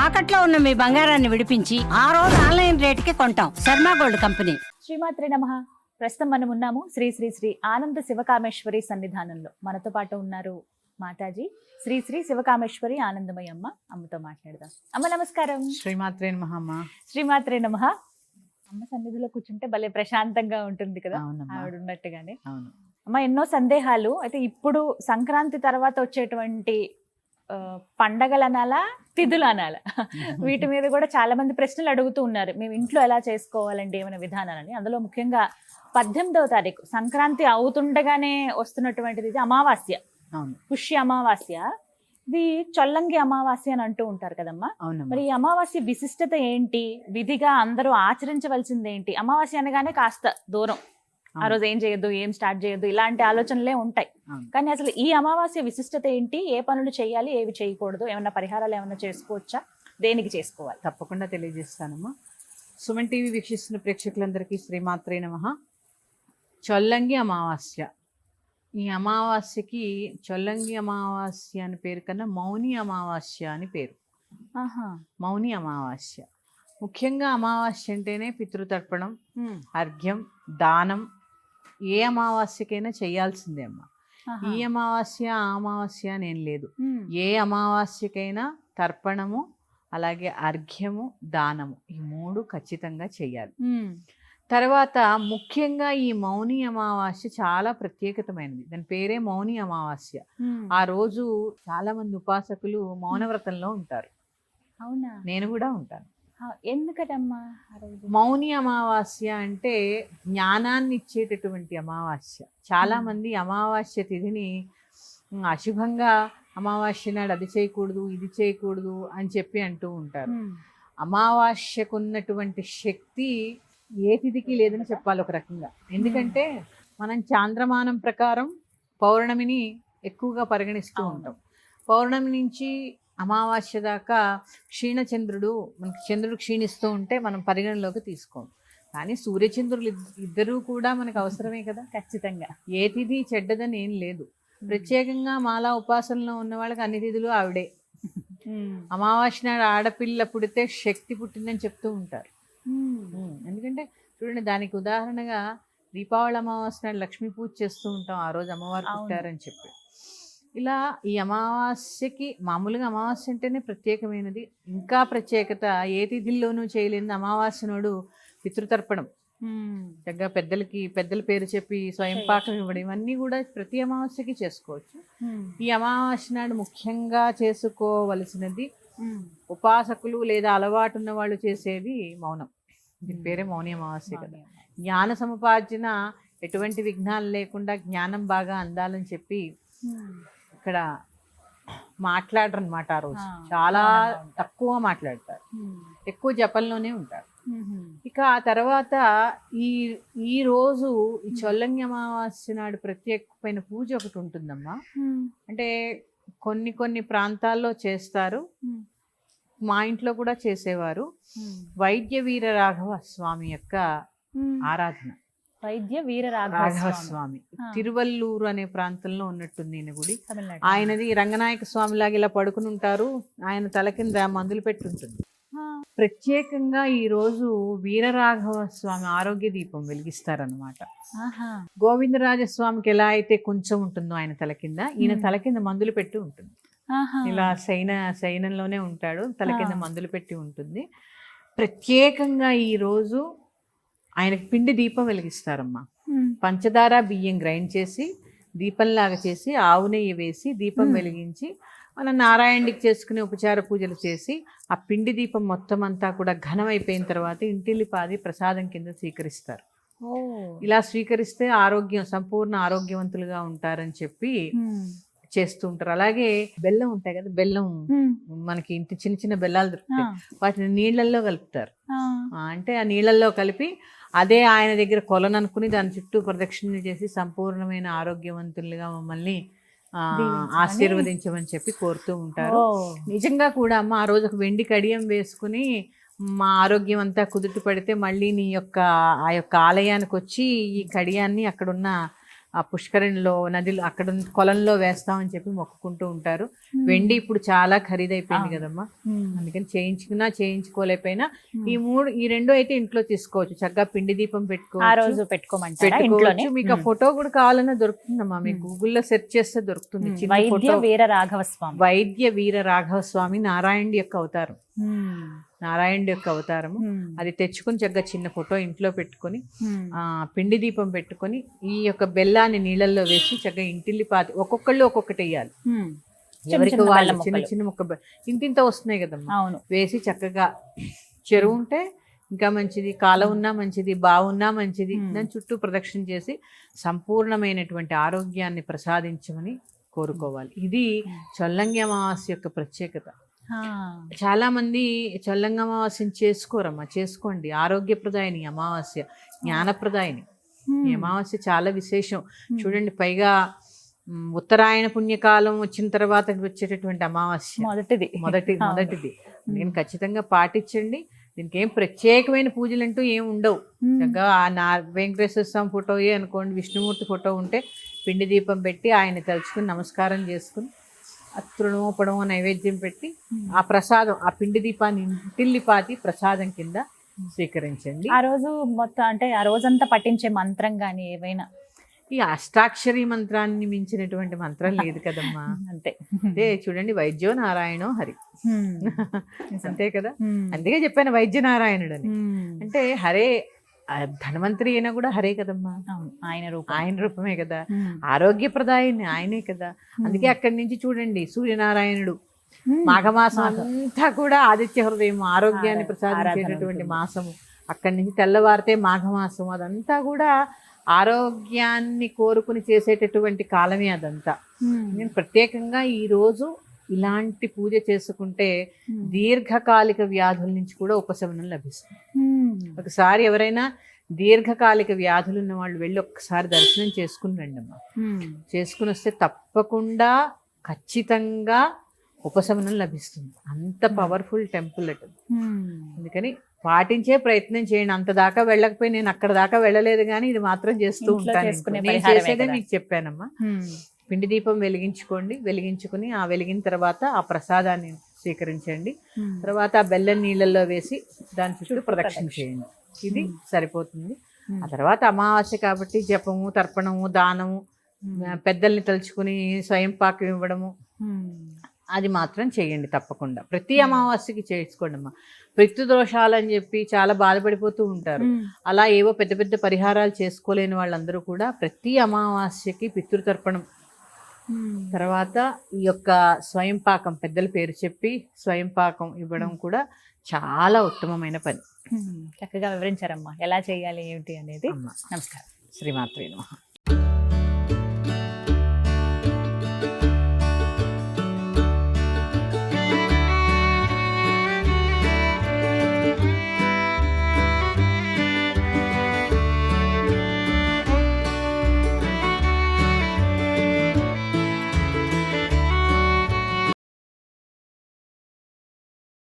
తాకట్లో ఉన్న మీ బంగారాన్ని విడిపించి ఆ రోజు ఆన్లైన్ రేటుకి కొంటాం. Sharma gold company. శ్రీమాత్రే నమః. ప్రస్తుతం మనం ఉన్నాము శ్రీ శ్రీ శ్రీ ఆనంద శివకామేశ్వరి సన్నిధానంలో. మనతో పాటు ఉన్నారు మాతాజీ శ్రీ శ్రీ శివకామేశ్వరి ఆనందమయ్య అమ్మ. అమ్మతో మాట్లాడదాం. అమ్మ నమస్కారం. శ్రీమాత్రే నమః అమ్మ. శ్రీమాత్రే నమః. అమ్మ సన్నిధిలో కూర్చుంటే భలే ప్రశాంతంగా ఉంటుంది కదా, అవునమ్మా. ఆవిడ ఉన్నట్టుగానే. అవును. అమ్మ ఎన్నో సందేహాలు అయితే. ఇప్పుడు సంక్రాంతి తర్వాత వచ్చేటువంటి పండగలు అనాలా, తిథులు అనాలా, వీటి మీద కూడా చాలా మంది ప్రశ్నలు అడుగుతూ ఉన్నారు. మేము ఇంట్లో ఎలా చేసుకోవాలండి ఏమైనా విధానాలని. అందులో ముఖ్యంగా 18వ తారీఖు సంక్రాంతి అవుతుండగానే వస్తున్నటువంటిది ఇది అమావాస్య. అవును. పుష్య అమావాస్య. ఇది చొల్లంగి అమావాస్య అని అంటూ ఉంటారు కదమ్మా. మరి ఈ అమావాస్య విశిష్టత ఏంటి, విధిగా అందరూ ఆచరించవలసింది ఏంటి? అమావాస్య అనగానే కాస్త దూరం, ఆ రోజు ఏం చేయొద్దు, ఏం స్టార్ట్ చేయొద్దు, ఇలాంటి ఆలోచనలే ఉంటాయి. కానీ అసలు ఈ అమావాస్య విశిష్టత ఏంటి, ఏ పనులు చేయాలి, ఏవి చేయకూడదు, ఏమన్నా పరిహారాలు ఏమన్నా చేసుకోవచ్చా, దేనికి చేసుకోవాలి? తప్పకుండా తెలియజేస్తానమ్మా. సుమన్ టీవీ వీక్షిస్తున్న ప్రేక్షకులందరికీ శ్రీమాత్రే నమః. చొల్లంగి అమావాస్య. ఈ అమావాస్యకి చొల్లంగి అమావాస్య అని పేరు కన్నా మౌని అమావాస్య అని పేరు. మౌని అమావాస్య. ముఖ్యంగా అమావాస్య అంటేనే పితృతర్పణం, అర్ఘ్యం, దానం ఏ అమావాస్యకైనా చేయాల్సిందే అమ్మ. ఈ అమావాస్య ఆ అమావాస్య అని ఏం లేదు. ఏ అమావాస్యకైనా తర్పణము, అలాగే అర్ఘ్యము, దానము, ఈ మూడు ఖచ్చితంగా చేయాలి. తర్వాత ముఖ్యంగా ఈ మౌని అమావాస్య చాలా ప్రత్యేకతమైనది. దాని పేరే మౌని అమావాస్య. ఆ రోజు చాలా మంది ఉపాసకులు మౌనవ్రతంలో ఉంటారు. అవునా? నేను కూడా ఉంటాను. ఎందుకటమ్మా? మౌని అమావాస్య అంటే జ్ఞానాన్ని ఇచ్చేటటువంటి అమావాస్య. చాలా మంది అమావాస్య తిథిని అశుభంగా అమావాస్య నాడు అది చేయకూడదు, ఇది చేయకూడదు అని చెప్పి అంటూ ఉంటారు. అమావాస్యకున్నటువంటి శక్తి ఏ తిథికి లేదని చెప్పాలి ఒక రకంగా. ఎందుకంటే మనం చాంద్రమానం ప్రకారం పౌర్ణమిని ఎక్కువగా పరిగణిస్తూ ఉంటాం. పౌర్ణమి నుంచి అమావాస్య దాకా క్షీణచంద్రుడు, మనకి చంద్రుడు క్షీణిస్తూ ఉంటే మనం పరిగణలోకి తీసుకోం. కానీ సూర్యచంద్రులు ఇద్దరూ కూడా మనకు అవసరమే కదా. ఖచ్చితంగా ఏ తిథి చెడ్డదని ఏం లేదు. ప్రత్యేకంగా మాలా ఉపాసనలో ఉన్న వాళ్ళకి అన్ని తిథులు ఆవిడే. అమావాస్య నాడు ఆడపిల్ల పుడితే శక్తి పుట్టిందని చెప్తూ ఉంటారు. ఎందుకంటే చూడండి, దానికి ఉదాహరణగా దీపావళి అమావాస్య నాడు లక్ష్మీ పూజ చేస్తూ ఉంటాం. ఆ రోజు అమ్మవారు పుట్టారని చెప్పి. ఇలా ఈ అమావాస్యకి మామూలుగా అమావాస్య అంటేనే ప్రత్యేకమైనది. ఇంకా ప్రత్యేకత ఏ తిథిల్లోనూ చేయలేని అమావాస్య నాడు పితృతర్పణం, చక్కగా పెద్దల పేరు చెప్పి స్వయం పాకం ఇవ్వడం, ఇవన్నీ కూడా ప్రతి అమావాస్యకి చేసుకోవచ్చు. ఈ అమావాస్య నాడు ముఖ్యంగా చేసుకోవలసినది ఉపాసకులు లేదా అలవాటు ఉన్న వాళ్ళు చేసేది మౌనం. దీని పేరే మౌని అమావాస్య కదా. జ్ఞాన సముపార్జన, ఎటువంటి విఘ్నాలు లేకుండా జ్ఞానం బాగా అందాలని చెప్పి ఇక్కడ మాట్లాడరు అనమాట. ఆ రోజు చాలా తక్కువ మాట్లాడతారు, ఎక్కువ జపంలోనే ఉంటారు. ఇక ఆ తర్వాత ఈ రోజు ఈ చొల్లంగి అమావాస్య నాడు ప్రత్యేకమైన పూజ ఒకటి ఉంటుందమ్మా. అంటే కొన్ని ప్రాంతాల్లో చేస్తారు, మా ఇంట్లో కూడా చేసేవారు. వైద్య వీర రాఘవ స్వామి యొక్క ఆరాధన. వైద్య వీర రాఘవ స్వామి తిరువల్లూరు అనే ప్రాంతంలో ఉన్నట్టుంది ఈయన గుడి. ఆయనది రంగనాయక స్వామి లాగా ఇలా పడుకుని ఉంటారు. ఆయన తల కింద మందులు పెట్టి ఉంటుంది. ప్రత్యేకంగా ఈ రోజు వీరరాఘవ స్వామి ఆరోగ్య దీపం వెలిగిస్తారనమాట. గోవిందరాజస్వామికి ఎలా అయితే కొంచెం ఉంటుందో ఆయన తల కింద, ఈయన తల కింద మందులు పెట్టి ఉంటుంది. ఇలా శయనంలోనే ఉంటాడు, తల కింద మందులు పెట్టి ఉంటుంది. ప్రత్యేకంగా ఈ రోజు ఆయనకి పిండి దీపం వెలిగిస్తారమ్మా. పంచదార బియ్యం గ్రైండ్ చేసి దీపంలాగా చేసి ఆవు నెయ్యి వేసి దీపం వెలిగించి మనం నారాయణుడికి చేసుకునే ఉపచార పూజలు చేసి ఆ పిండి దీపం మొత్తం అంతా కూడా ఘనమైపోయిన తర్వాత ఇంటిల్లిపాది ప్రసాదం కింద స్వీకరిస్తారు. ఇలా స్వీకరిస్తే సంపూర్ణ ఆరోగ్యవంతులుగా ఉంటారని చెప్పి చేస్తూ ఉంటారు. అలాగే బెల్లం ఉంటాయి కదా, బెల్లం మనకి ఇంటి చిన్న చిన్న బెల్లాలు దొరుకుతాయి, వాటిని నీళ్ళల్లో కలుపుతారు. అంటే ఆ నీళ్ళల్లో కలిపి అదే ఆయన దగ్గర కొలననుకుని దాని చుట్టూ ప్రదక్షిణలు చేసి సంపూర్ణమైన ఆరోగ్యవంతులుగా మమ్మల్ని ఆశీర్వదించమని చెప్పి కోరుతూ ఉంటారు. నిజంగా కూడా అమ్మ ఆ రోజు ఒక వెండి కడియం వేసుకుని మా ఆరోగ్యం అంతా కుదుట పడితే మళ్ళీ ఆ యొక్క ఆలయానికి వచ్చి ఈ కడియాన్ని అక్కడున్న ఆ పుష్కరిణిలో నదిలో అక్కడ కొలంలో వేస్తామని చెప్పి మొక్కుకుంటూ ఉంటారు. వెండి ఇప్పుడు చాలా ఖరీదైపోయింది కదమ్మా, అందుకని చేయించుకోలేకపోయినా ఈ రెండు అయితే ఇంట్లో తీసుకోవచ్చు. చక్కగా పిండి దీపం పెట్టుకోవచ్చు. మీకు ఆ ఫోటో కూడా కావాలన్నా దొరుకుతుందమ్మా, మీకు గూగుల్లో సెర్చ్ చేస్తే దొరుకుతుంది. వైద్య వీర రాఘవ స్వామి, వైద్య వీర రాఘవ స్వామి నారాయణుడి యొక్క అవతారం, నారాయణుడి యొక్క అవతారము. అది తెచ్చుకుని చక్కగా చిన్న ఫోటో ఇంట్లో పెట్టుకొని పిండి దీపం పెట్టుకొని ఈ యొక్క బెల్లాన్ని నీళ్ళల్లో వేసి చక్కగా ఇంటిల్లి పాతి ఒక్కొక్కళ్ళు ఒక్కొక్కటి వేయాలి. ఎవరికి వాళ్ళు చిన్న చిన్న ముక్క ఇంటింత వస్తున్నాయి కదమ్మా, వేసి చక్కగా చెరువు ఉంటే ఇంకా మంచిది, కాలం ఉన్నా మంచిది, బావున్నా మంచిది, దాని చుట్టూ ప్రదక్షిణ చేసి సంపూర్ణమైనటువంటి ఆరోగ్యాన్ని ప్రసాదించమని కోరుకోవాలి. ఇది చొల్లంగి అమావాస్య యొక్క ప్రత్యేకత. చాలా మంది చొల్లంగి అమావాస్యని చేసుకోరమ్మా, చేసుకోండి. ఆరోగ్యప్రదాయని అమావాస్య, జ్ఞానప్రదాయని. ఈ అమావాస్య చాలా విశేషం. చూడండి, పైగా ఉత్తరాయణ పుణ్యకాలం వచ్చిన తర్వాత వచ్చేటటువంటి అమావాస్య మొదటిది. అందుకని ఖచ్చితంగా పాటించండి. దీనికి ఏం ప్రత్యేకమైన పూజలు అంటూ ఏం ఉండవు. చక్కగా వెంకటేశ్వర స్వామి ఫోటో అనుకోండి, విష్ణుమూర్తి ఫోటో ఉంటే పిండి దీపం పెట్టి ఆయన తలుచుకుని నమస్కారం చేసుకుని తృణోపడమో నైవేద్యం పెట్టి ఆ ప్రసాదం, ఆ పిండి దీపాన్ని ఇంటిల్లి పాతి ప్రసాదం కింద స్వీకరించండి. ఆ రోజు మొత్తం అంటే ఆ రోజంతా పఠించే మంత్రం కానీ ఏవైనా, ఈ అష్టాక్షరి మంత్రాన్ని మించినటువంటి మంత్రం లేదు కదమ్మా. అదే చూడండి, వైద్యో నారాయణో హరి, అంతే కదా. అందుకే చెప్పాను వైద్య నారాయణుడు అని. అంటే హరే ధన్వంతరి అయినా కూడా హరే కదమ్మా, ఆయన రూపమే కదా. ఆరోగ్యప్రదాయని ఆయనే కదా. అందుకే అక్కడి నుంచి చూడండి, సూర్యనారాయణుడు మాఘమాసం అంతా కూడా ఆదిత్య హృదయం, ఆరోగ్యాన్ని ప్రసాదించేటటువంటి మాసము. అక్కడి నుంచి తెల్లవారితే మాఘమాసం, అదంతా కూడా ఆరోగ్యాన్ని కోరుకుని చేసేటటువంటి కాలమే అదంతా. నేను ప్రత్యేకంగా ఈ రోజు ఇలాంటి పూజ చేసుకుంటే దీర్ఘకాలిక వ్యాధుల నుంచి కూడా ఉపశమనం లభిస్తుంది. ఒకసారి ఎవరైనా దీర్ఘకాలిక వ్యాధులు ఉన్న వాళ్ళు వెళ్ళి ఒక్కసారి దర్శనం చేసుకుని రండి అమ్మా. చేసుకుని వస్తే తప్పకుండా ఖచ్చితంగా ఉపశమనం లభిస్తుంది. అంత పవర్ఫుల్ టెంపుల్ అటు. అందుకని పాటించే ప్రయత్నం చేయండి. అంత దాకా వెళ్ళకపోయి నేను అక్కడ దాకా వెళ్ళలేదు కానీ ఇది మాత్రం చేస్తూ ఉంటాను. నేను చేసేదే మీకు చెప్పానమ్మా. పిండి దీపం వెలిగించుకోండి, వెలిగించుకుని ఆ వెలిగిన తర్వాత ఆ ప్రసాదాన్ని స్వీకరించండి. తర్వాత ఆ బెల్లం నీళ్ళల్లో వేసి దాని చుట్టూ ప్రదక్షిణ చేయండి. ఇది సరిపోతుంది. ఆ తర్వాత అమావాస్య కాబట్టి జపము, తర్పణము, దానము, పెద్దల్ని తలుచుకుని స్వయం పాకం ఇవ్వడము, అది మాత్రం చేయండి తప్పకుండా. ప్రతి అమావాస్యకి చేసుకోండి అమ్మా. పితృదోషాలని చెప్పి చాలా బాధపడిపోతూ ఉంటారు. అలా ఏవో పెద్ద పెద్ద పరిహారాలు చేసుకోలేని వాళ్ళందరూ కూడా ప్రతి అమావాస్యకి పితృతర్పణం, తర్వాత ఈ యొక్క స్వయం పాకం, పెద్దల పేరు చెప్పి స్వయం పాకం ఇవ్వడం కూడా చాలా ఉత్తమమైన పని. చక్కగా వివరించారమ్మా, ఎలా చేయాలి ఏమిటి అనేది. నమస్కారం. శ్రీమాత్రే నమః.